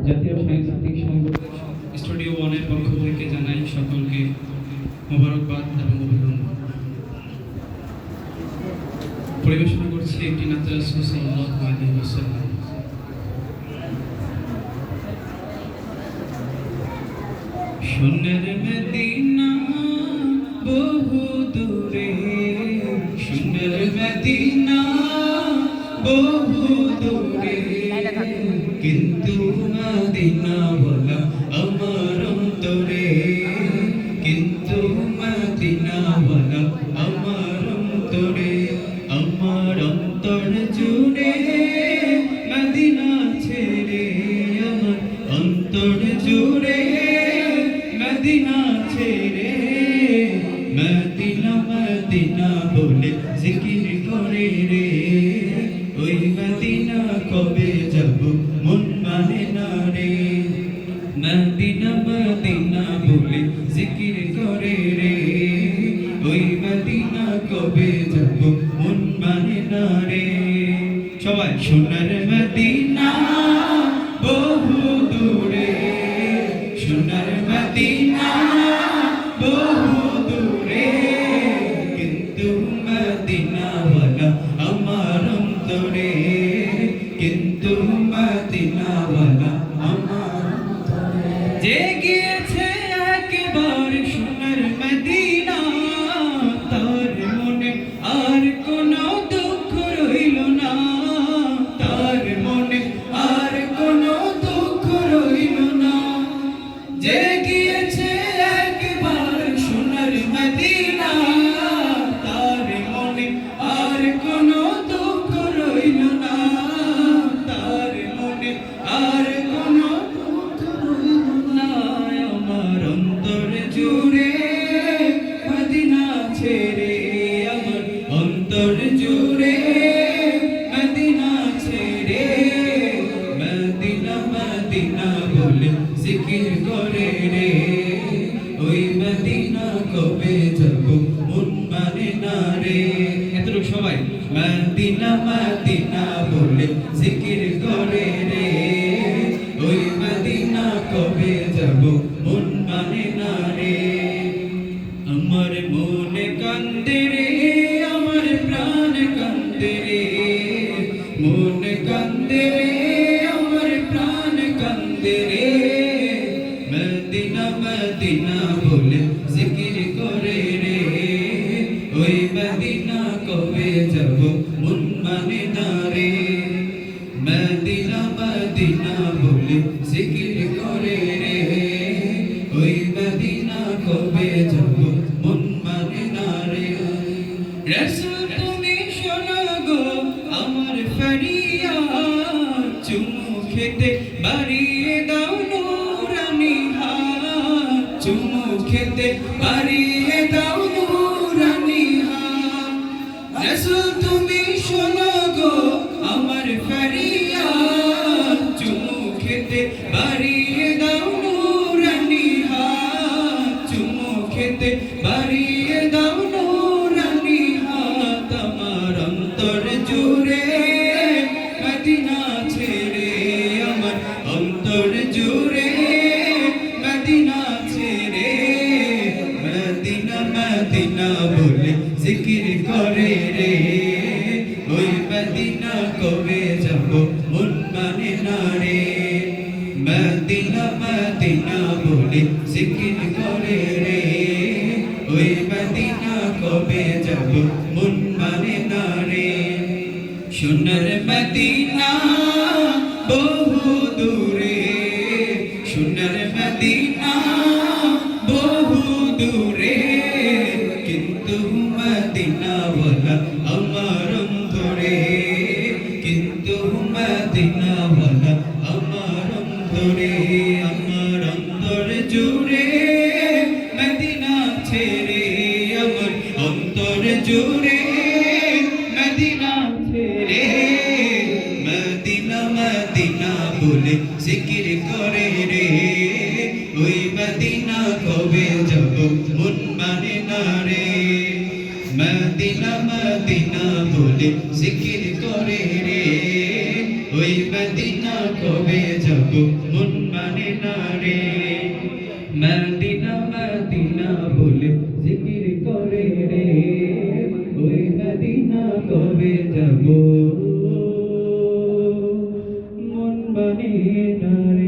জাতীয় সাংস্কৃতিক সংগঠন স্টুডিও ওয়ানের পক্ষ থেকে জানাই সকলকে মোবারকবাদ এবং অভিনন্দন। পরিবেশনা করছি একটি নাত রাসূল সাল্লাল্লাহু আলাইহি ওয়াসাল্লাম। সোনার মদিনা বহু দূরে, সোনার মদিনা বহু দূরে, কিন্তু মদিনা বলা আমার অন্তরে, কিন্তু মদিনা বলা আমার অন্তরে, আমার অন্তর জুড়ে মদিনা ছেড়ে, আমার অন্তর জুড়ে মদিনা ছেড়ে, মদিনা মদিনা বলে জিকির করে রে, ওই মদিনা কবে যাব মন মানে না রে, মদিনা মদিনা বলে জিকির করে রে, ওই মদিনা কবে যাব মন মানে না রে। সবাই সোনার মদিনা বহু দূরে, সোনার মদিনা বহু দূরে, কিন্তু মদিনা ওয়ালা আমার অন্তরে, কিন্তু মদিনা ওয়ালা আমার অন্তরে। যে গিয়েছে একবার সোনার মদিনা, তার মনে আর কোনো দুঃখ রইল না, তার মনে আর কোনো দুঃখ রইল না। যে গিয়েছে একবার সোনার মদিনা, তার মনে আর কোনো দুঃখ রইল না, তার মনে আর কোনো দুঃখ রইল না। আমার অন্তর জুড়ে মদিনা ছেড়ে, আমার অন্তর জুড়ে মদিনা ছেড়ে, মদিনা মদিনা বলে জিকির করে রে, ওই মদিনা কবে যাব মন মানে না রে। এতটুকু সবাই মদিনা মদিনা বলে জিকির করে রে, ওই মদিনা কবে যাব মন মানে না রে। আমার মনে কান্দে রে, আমার প্রাণ কান্দে রে, মনে কান্দে রে, আমার প্রাণ কান্দে রে, মদিনা মদিনা বলে জিকির করে রে, ওই মদিনা কবে যাব মন মানে না রে, মদিনা মদিনা বলে জিকির করে রে, ওই মদিনা কবে যাব মন মানে না রে। রাসূল তুমি শোনো গো আমার ফরিয়াদ, চুমু খেতে বাড়িয়ে দাও নূরানি হাত, চুমু খেতে বাড়িয়ে দাও নূরানি হাত। রাসূল তুমি শোনো গো আমার ফরিয়াদ, চুমু খেতে বাড়িয়ে দাও নূরানি হাত, চুমু খেতে বাড়িয়ে দাও নূরানি হাত। আমার অন্তর জুড়ে মদিনা ছেড়ে, আমার অন্তর জুড়ে মদিনা ছেড়ে, মদিনা মদিনা বলে জিকির করে রে, ওই মদিনা কবে যাব মন মানে না রে, মদিনা মদিনা বলে জিকির করে রে, ওই মদিনা কবে যাব মন মানে না রে। সোনার মদিনা বহু দূরে, সোনার মদিনা বহু দূরে, কিন্তু মদিনা ওয়ালা আমার অন্তরে, কিন্তু মদিনা ওয়ালা আমার অন্তরে, আমার অন্তর জুড়ে মদিনা ছেড়ে, আমার অন্তর জুড়ে মদিনা ছেড়ে, মদিনা মদিনা বলে জিকির করে রে, ওই মদিনা কবে যাব মন মানে না রে, মদিনা মদিনা বলে জিকির করে রে, ওই মদিনা কবে যাব মন মানে না রে মদিনা মদিনা বলে জিকির করে রে ওই মদিনা কবে যাব মন মানে না রে